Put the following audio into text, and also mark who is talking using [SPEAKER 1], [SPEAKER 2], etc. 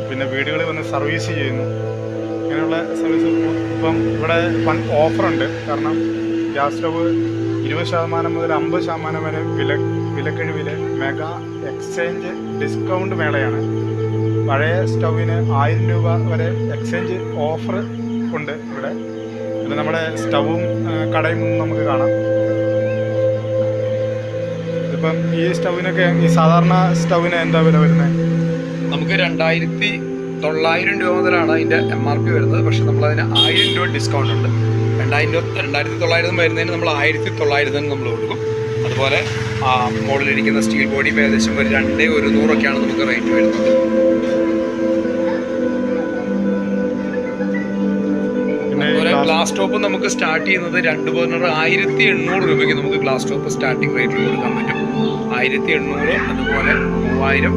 [SPEAKER 1] പിന്നെ വീടുകളിൽ വന്ന് സർവീസ് ചെയ്യുന്നു. ഇങ്ങനെയുള്ള സർവീസ് ഇപ്പം ഇവിടെ ഓഫറുണ്ട്. കാരണം ഗ്യാസ് സ്റ്റവ് 20% മുതൽ 50% വരെ വിലക്കിഴിവിൽ മെഗാ എക്സ്ചേഞ്ച് ഡിസ്കൗണ്ട് മേളയാണ്. പഴയ സ്റ്റൗവിന് 1000 രൂപ വരെ എക്സ്ചേഞ്ച് ഓഫർ ഉണ്ട് ഇവിടെ. പിന്നെ നമ്മുടെ സ്റ്റൗവും കടയും നമുക്ക് കാണാം. ഇപ്പം ഈ സ്റ്റൗവിനൊക്കെ, ഈ സാധാരണ സ്റ്റൗവിന് എന്താ വില വരുന്നത്?
[SPEAKER 2] നമുക്ക് 2900 രൂപ മുതലാണ് അതിൻ്റെ MRP വരുന്നത്. പക്ഷെ നമ്മളതിന് 1000 രൂപ ഡിസ്കൗണ്ട് ഉണ്ട്. 2900 വരുന്നതിന് നമ്മൾ 1900 നമ്മൾ കൊടുക്കും. അതുപോലെ മുകളിലിരിക്കുന്ന സ്റ്റീൽ ബോഡി ഏകദേശം ഒരു 2100 നമുക്ക് റേറ്റ് വരുന്നത്. അതുപോലെ ഗ്ലാസ് ടോപ്പ് നമുക്ക് സ്റ്റാർട്ട് ചെയ്യുന്നത് 2 ബർണർ 1800 രൂപയ്ക്ക് നമുക്ക് ഗ്ലാസ് ടോപ്പ് സ്റ്റാർട്ടിംഗ് റേറ്റിൽ കൊടുക്കാൻ പറ്റും. 1800, അതുപോലെ 3000,